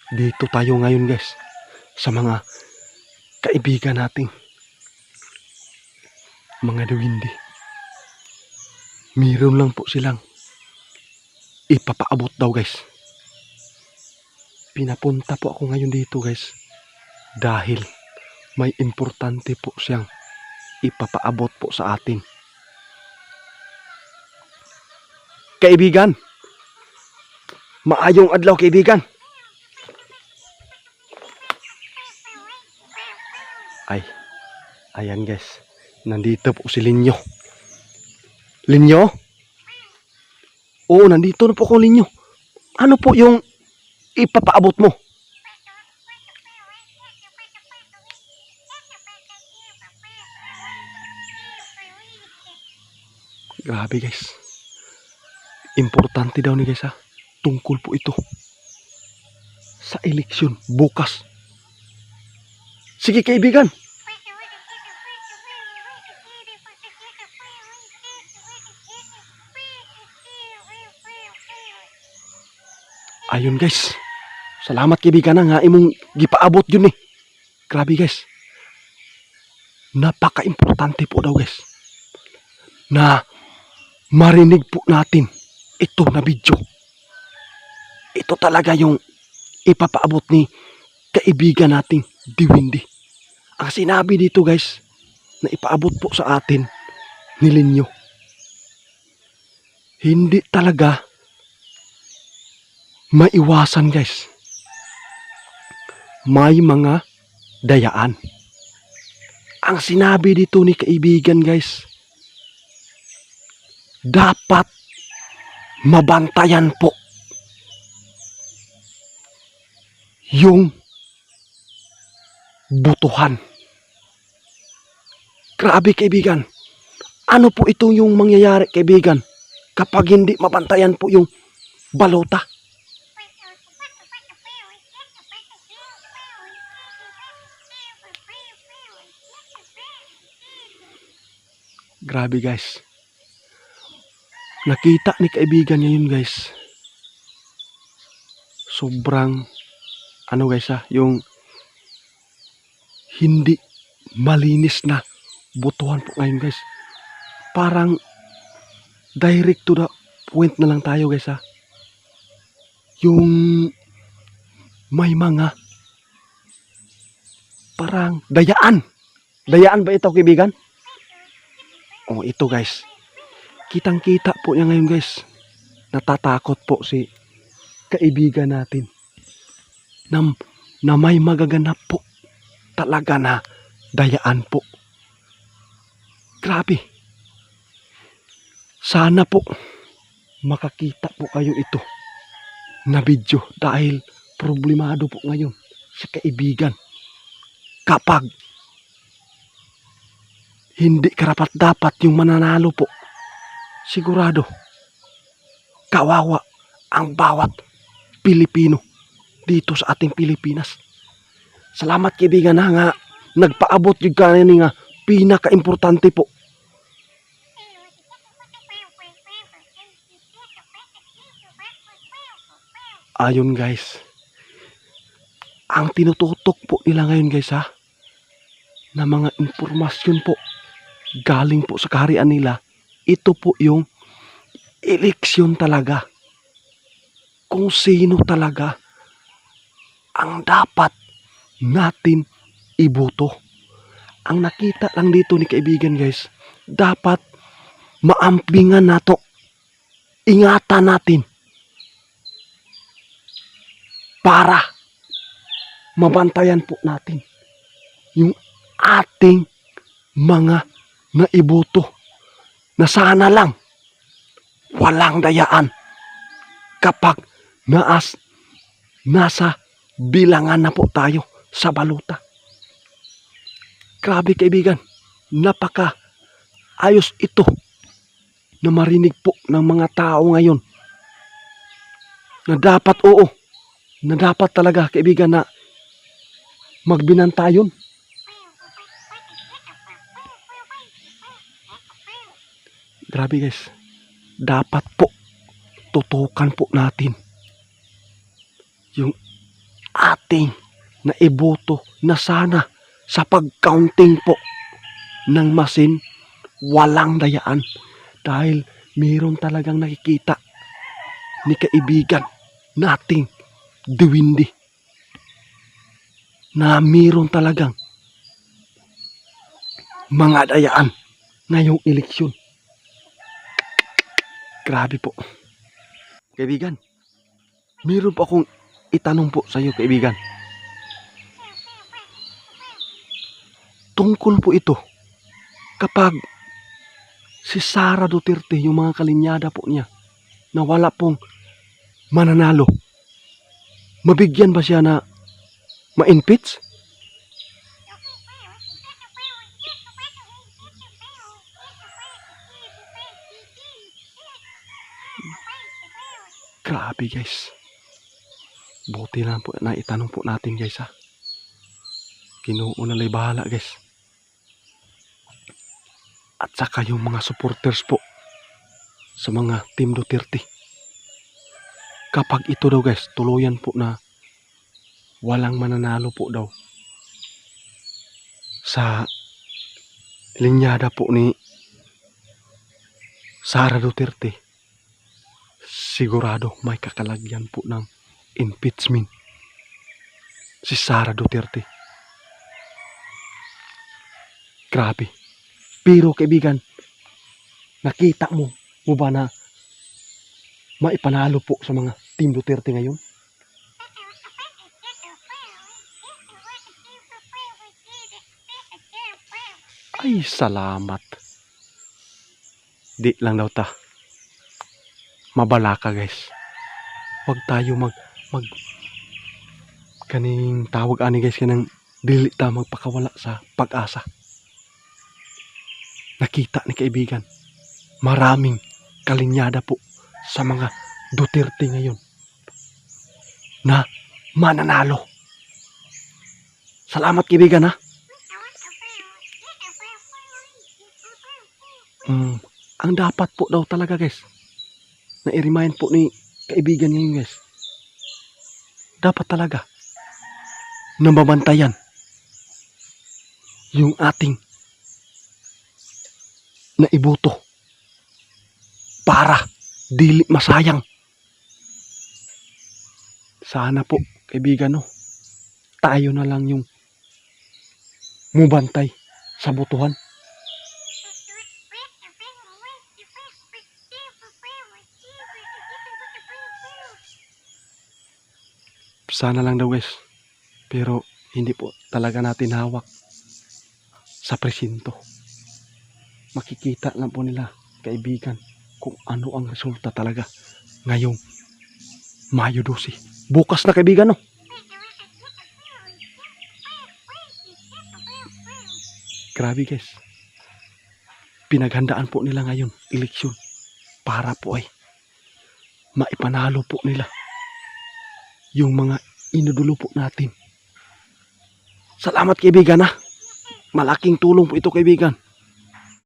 Dito tayo ngayon guys sa mga kaibigan nating mga duwindi. Meron lang po silang ipapaabot daw guys. Pinapunta po ako ngayon dito guys dahil may importante po siyang ipapaabot po sa atin. Kaibigan, maayong adlaw kaibigan. Ayan guys, nandito po si Linyo. Linyo? Oo, nandito na po ako Linyo. Ano po yung ipapaabot mo? Grabe guys. Importante daw ni guys ha. Tungkol po ito sa eleksyon bukas. Sige kaibigan. Ayun guys. Salamat kaibigan na nga imong gipaabot yun eh. Grabe guys. Napaka-importante po daw guys. Na marinig po natin ito na video. Ito talaga yung ipapaabot ni kaibigan nating Diwindi. Ang sinabi dito guys na ipaabot po sa atin ni Linyo. Hindi talaga maiwasan guys. May mga dayaan. Ang sinabi dito ni kaibigan guys, dapat mabantayan po yung butuhan. Grabe kaibigan. Ano po ito yung mangyayari kaibigan kapag hindi mabantayan po yung balota? Grabe guys. Nakita ni kaibigan niya yun guys. Sobrang ano guys ha, yung hindi malinis na butuhan po ngayon guys. Parang direct to the point na lang tayo guys ha. Yung may mga parang dayaan. Dayaan ba ito kaibigan? Oh ito guys. Kitang kita po niya ngayon guys. Natatakot po si kaibigan natin. Na may magaganap po talaga na dayaan po. Grabe. Sana po makakita po kayo ito na video dahil problemado po ngayon sa kaibigan. Kapag hindi karapat dapat yung mananalo po, sigurado kawawa ang bawat Pilipino dito sa ating Pilipinas. Salamat kaibigan na nga nagpaabot yung kanini nga pinaka-importante po. Ayun guys. Ang tinututok po nila ngayon guys ha, na mga impormasyon po galing po sa kaharian nila, ito po yung eleksyon talaga. Kung sino talaga ang dapat natin iboto. Ang nakita lang dito ni kaibigan guys, dapat maampingan nato. Ingatan natin para mabantayan po natin yung ating mga naiboto na sana lang walang dayaan kapag nasa bilangan na po tayo sa baluta. Grabe kaibigan, napaka ayos ito na marinig po ng mga tao ngayon na dapat na dapat talaga kaibigan na magbinantayon. Grabe guys, dapat po tutukan po natin yung ating naiboto na sana sa pag-counting po ng masin walang dayaan dahil mayroon talagang nakikita ni kaibigan nating Diwindi na mayroon talagang mga dayaan ngayong eleksyon. Grabe po. Kaibigan, mayroon po akong itanong po sa iyo, kaibigan. Tungkol po ito kapag si Sara Duterte, yung mga kalinyada po niya na wala pong mananalo, mabigyan ba siya na ma-impeach? Grabe guys. Buti lang po na itanong po natin guys ha. Ginoo na lay bahala guys. At saka yung mga supporters po sa mga Team Duterte. Kapag ito daw guys, tuluyan po na walang mananalo po daw sa linyada po ni Sara Duterte, sigurado may kakalagyan po ng impeachment si Sara Duterte. Grabe. Pero kaibigan, nakita mo ba na maipanalo po sa mga Team Duterte ngayon? Ay, salamat. Di lang daw ta. Mabala ka guys. Huwag tayo mag kaning tawag ani guys kanang dili ta magpakawala sa pag-asa. Nakita ni kaibigan, maraming kalinyada po sa mga Duterte ngayon na mananalo. Salamat kaibigan ha. Ang dapat po daw talaga guys, na i-remind po ni kaibigan ngayon guys, dapat talaga na mabantayan yung ating naiboto para dili masayang. Sana po kaibigan no, tayo na lang yung mubantay sa botohan. Sana lang daw guys, pero hindi po talaga natin hawak sa presinto. Makikita lang po nila kaibigan kung ano ang resulta talaga ngayong Mayo 12. Bukas na kaibigan no. Grabe guys. Pinaghandaan po nila ngayon eleksyon para po ay maipanalo po nila yung mga inudulo po natin. Salamat kaibigan ha. Malaking tulong po ito kaibigan.